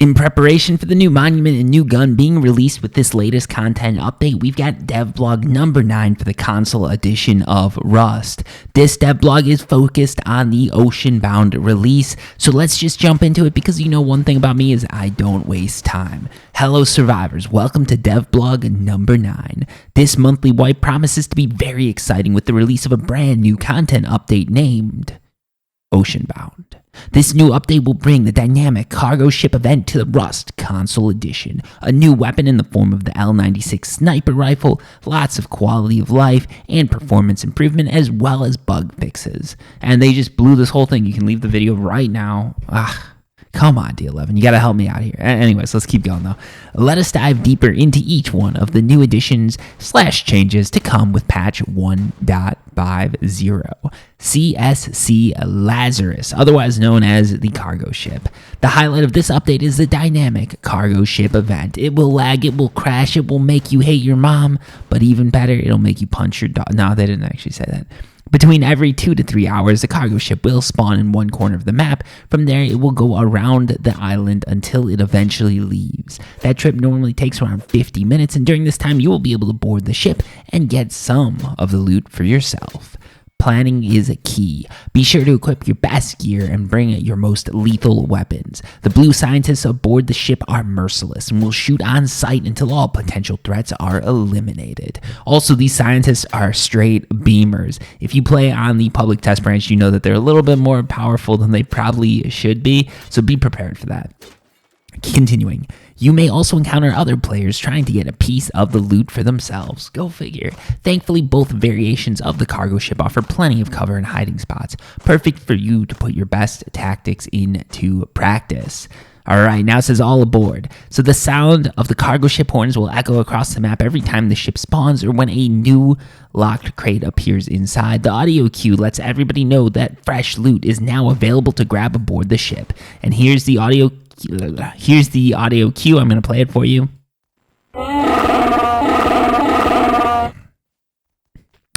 In preparation for the new monument and new gun being released with this latest content update, we've got Dev Blog number 9 for the console edition of Rust. This Dev Blog is focused on the Oceanbound release, so let's just jump into it because you know one thing about me is I don't waste time. Hello survivors, welcome to Dev Blog number 9. This monthly wipe promises to be very exciting with the release of a brand new content update named Oceanbound. This new update will bring the dynamic cargo ship event to the Rust Consoel Edition, a new weapon in the form of the L96 sniper rifle, lots of quality of life and performance improvement, as well as bug fixes. And they just blew this whole thing. You can leave the video right now. Come on, D11, you gotta help me out here. Anyways, let's keep going though. Let us dive deeper into each one of the new additions / changes to come with patch 1.50. CSC Lazarus, otherwise known as the cargo ship. The highlight of this update is the dynamic cargo ship event. It will lag, it will crash, it will make you hate your mom, but even better, it'll make you punch your dog. No, they didn't actually say that. Between every 2 to 3 hours, the cargo ship will spawn in one corner of the map. From there, it will go around the island until it eventually leaves. That trip normally takes around 50 minutes, and during this time, you will be able to board the ship and get some of the loot for yourself. Planning is key. Be sure to equip your best gear and bring your most lethal weapons. The blue scientists aboard the ship are merciless and will shoot on sight until all potential threats are eliminated. Also, these scientists are straight beamers. If you play on the public test branch, you know that they're a little bit more powerful than they probably should be, so be prepared for that. Continuing, you may also encounter other players trying to get a piece of the loot for themselves. Go figure. Thankfully, both variations of the cargo ship offer plenty of cover and hiding spots, perfect for you to put your best tactics into practice. Alright, now it says all aboard. So the sound of the cargo ship horns will echo across the map every time the ship spawns or when a new locked crate appears inside. The audio cue lets everybody know that fresh loot is now available to grab aboard the ship. And here's the audio cue. I'm going to play it for you.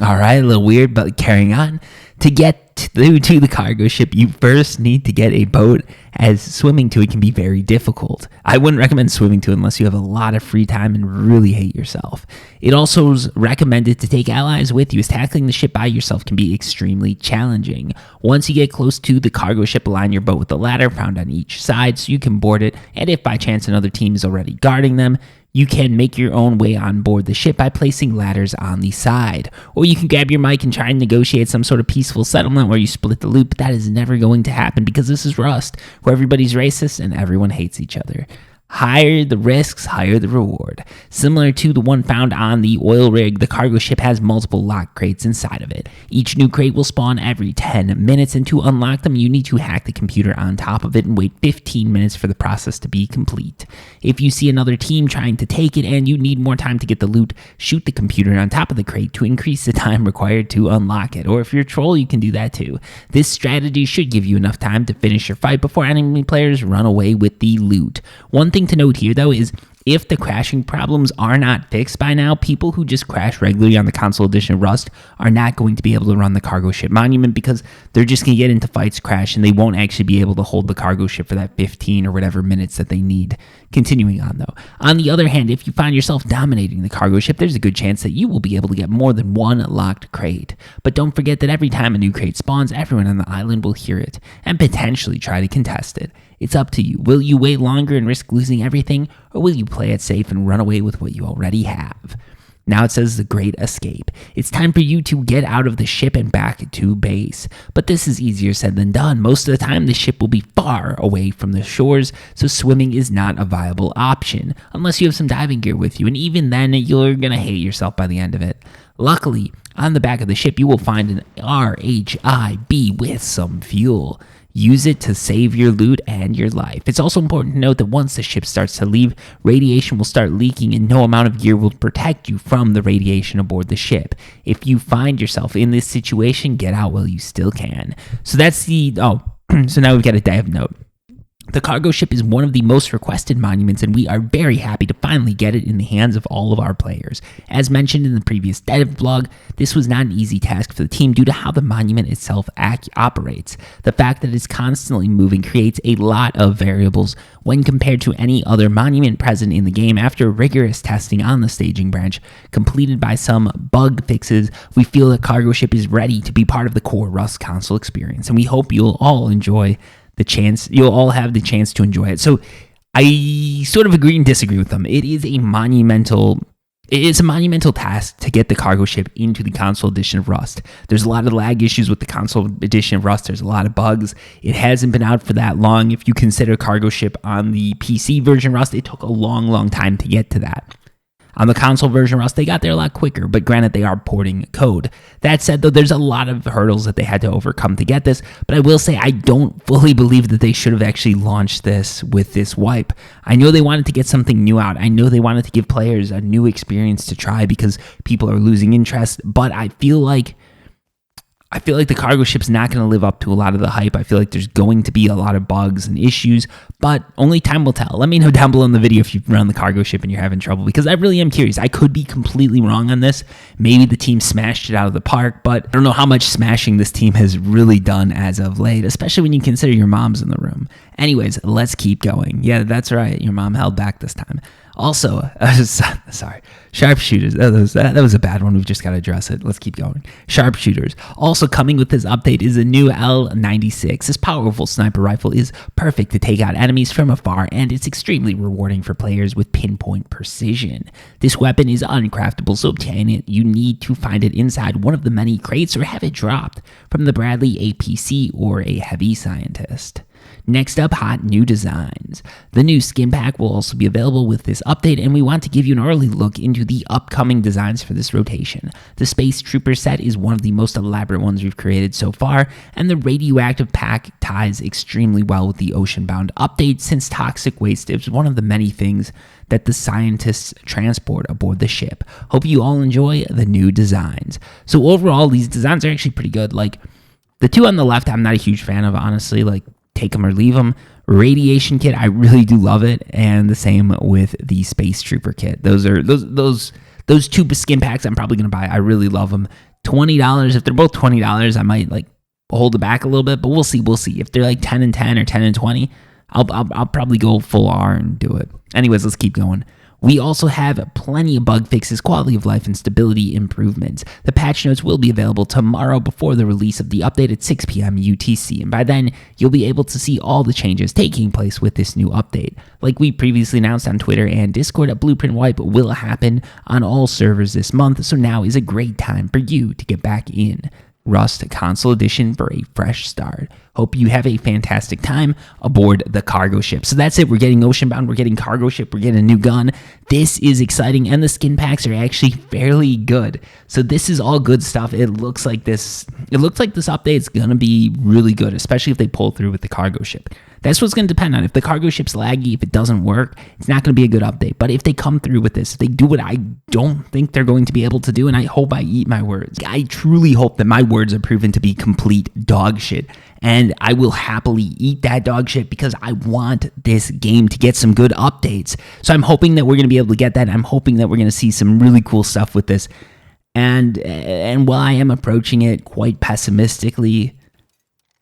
Alright, a little weird, but carrying on. To get to the cargo ship, you first need to get a boat, as swimming to it can be very difficult. I wouldn't recommend swimming to it unless you have a lot of free time and really hate yourself. It also is recommended to take allies with you, as tackling the ship by yourself can be extremely challenging. Once you get close to the cargo ship, align your boat with a ladder found on each side so you can board it, and if by chance another team is already guarding them, you can make your own way on board the ship by placing ladders on the side. Or you can grab your mic and try and negotiate some sort of peaceful settlement where you split the loot, but that is never going to happen because this is Rust, where everybody's racist and everyone hates each other. Higher the risks, higher the reward. Similar to the one found on the oil rig, the cargo ship has multiple lock crates inside of it. Each new crate will spawn every 10 minutes, and to unlock them, you need to hack the computer on top of it and wait 15 minutes for the process to be complete. If you see another team trying to take it and you need more time to get the loot, shoot the computer on top of the crate to increase the time required to unlock it. Or if you're a troll, you can do that too. This strategy should give you enough time to finish your fight before enemy players run away with the loot. One thing to note here though is if the crashing problems are not fixed by now, people who just crash regularly on the console edition of Rust are not going to be able to run the cargo ship monument because they're just going to get into fights, crash, and they won't actually be able to hold the cargo ship for that 15 or whatever minutes that they need. Continuing on though. On the other hand, if you find yourself dominating the cargo ship, there's a good chance that you will be able to get more than one locked crate. But don't forget that every time a new crate spawns, everyone on the island will hear it and potentially try to contest it. It's up to you. Will you wait longer and risk losing everything, or will you play it safe and run away with what you already have? Now it says the Great Escape. It's time for you to get out of the ship and back to base. But this is easier said than done. Most of the time, the ship will be far away from the shores, so swimming is not a viable option, unless you have some diving gear with you, and even then, you're gonna hate yourself by the end of it. Luckily, on the back of the ship, you will find an RHIB with some fuel. Use it to save your loot and your life. It's also important to note that once the ship starts to leave, radiation will start leaking and no amount of gear will protect you from the radiation aboard the ship. If you find yourself in this situation, get out while you still can. So that's so now we've got a dev note. The cargo ship is one of the most requested monuments, and we are very happy to finally get it in the hands of all of our players. As mentioned in the previous dev blog, this was not an easy task for the team due to how the monument itself operates. The fact that it's constantly moving creates a lot of variables when compared to any other monument present in the game. After rigorous testing on the staging branch, completed by some bug fixes, we feel the cargo ship is ready to be part of the core Rust console experience, and we hope you'll all have the chance to enjoy it. So I sort of agree and disagree with them. It is a monumental task to get the cargo ship into the console edition of Rust. There's a lot of lag issues with the console edition of Rust. There's a lot of bugs. It hasn't been out for that long. If you consider cargo ship on the PC version of Rust, it took a long time to get to that. On the console version of Rust, they got there a lot quicker, but granted, they are porting code. That said, though, there's a lot of hurdles that they had to overcome to get this, but I will say I don't fully believe that they should have actually launched this with this wipe. I know they wanted to get something new out. I know they wanted to give players a new experience to try because people are losing interest, but I feel like the cargo ship's not going to live up to a lot of the hype. I feel like there's going to be a lot of bugs and issues, but only time will tell. Let me know down below in the video if you've run the cargo ship and you're having trouble, because I really am curious. I could be completely wrong on this. Maybe the team smashed it out of the park, but I don't know how much smashing this team has really done as of late, especially when you consider your mom's in the room. Anyways, let's keep going. Yeah, that's right. Your mom held back this time. Also, sorry, sharpshooters. That was a bad one. We've just got to address it. Let's keep going. Sharpshooters. Also coming with this update is a new L96. This powerful sniper rifle is perfect to take out enemies from afar, and it's extremely rewarding for players with pinpoint precision. This weapon is uncraftable, so obtain it, you need to find it inside one of the many crates or have it dropped from the Bradley APC or a heavy scientist. Next up, hot new designs. The new skin pack will also be available with this update, and we want to give you an early look into the upcoming designs for this rotation. The Space Trooper set is one of the most elaborate ones we've created so far, and the radioactive pack ties extremely well with the Oceanbound update, since toxic waste is one of the many things that the scientists transport aboard the ship. Hope you all enjoy the new designs. So overall, these designs are actually pretty good. Like, the two on the left, I'm not a huge fan of, honestly. Like, take them or leave them. Radiation kit, I really do love it, and the same with the Space Trooper kit. Those two skin packs I'm probably gonna buy. I really love them. $20. If they're both $20, I might like hold it back a little bit, but we'll see. If they're like 10 and 10 or 10 and 20, I'll probably go full R and do it. Anyways, let's keep going. We also have plenty of bug fixes, quality of life, and stability improvements. The patch notes will be available tomorrow before the release of the update at 6 p.m. UTC, and by then, you'll be able to see all the changes taking place with this new update. Like we previously announced on Twitter and Discord, a blueprint wipe will happen on all servers this month, so now is a great time for you to get back in Rust Console Edition for a fresh start. Hope you have a fantastic time aboard the cargo ship. So that's it. We're getting Oceanbound, we're getting cargo ship, we're getting a new gun. This is exciting, and the skin packs are actually fairly good. So this is all good stuff. It looks like this update is gonna be really good, especially if they pull through with the cargo ship. That's what's going to depend on. If the cargo ship's laggy, if it doesn't work, it's not going to be a good update. But if they come through with this, if they do what I don't think they're going to be able to do, and I hope I eat my words. I truly hope that my words are proven to be complete dog shit. And I will happily eat that dog shit because I want this game to get some good updates. So I'm hoping that we're going to be able to get that. I'm hoping that we're going to see some really cool stuff with this. And while I am approaching it quite pessimistically,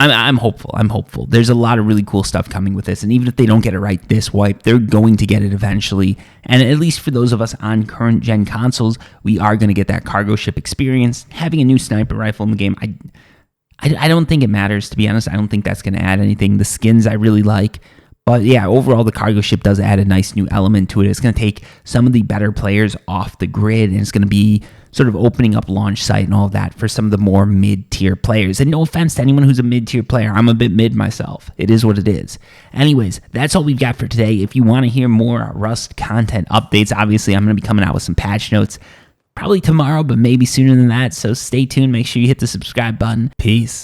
I'm hopeful. I'm hopeful. There's a lot of really cool stuff coming with this, and even if they don't get it right this wipe, they're going to get it eventually. And at least for those of us on current gen consoles, we are going to get that cargo ship experience. Having a new sniper rifle in the game, I don't think it matters, to be honest. I don't think that's going to add anything. The skins I really like. But yeah, overall, the cargo ship does add a nice new element to it. It's going to take some of the better players off the grid, and it's going to be sort of opening up launch site and all of that for some of the more mid-tier players. And no offense to anyone who's a mid-tier player. I'm a bit mid myself. It is what it is. Anyways, that's all we've got for today. If you want to hear more Rust content updates, obviously I'm going to be coming out with some patch notes probably tomorrow, but maybe sooner than that. So stay tuned. Make sure you hit the subscribe button. Peace.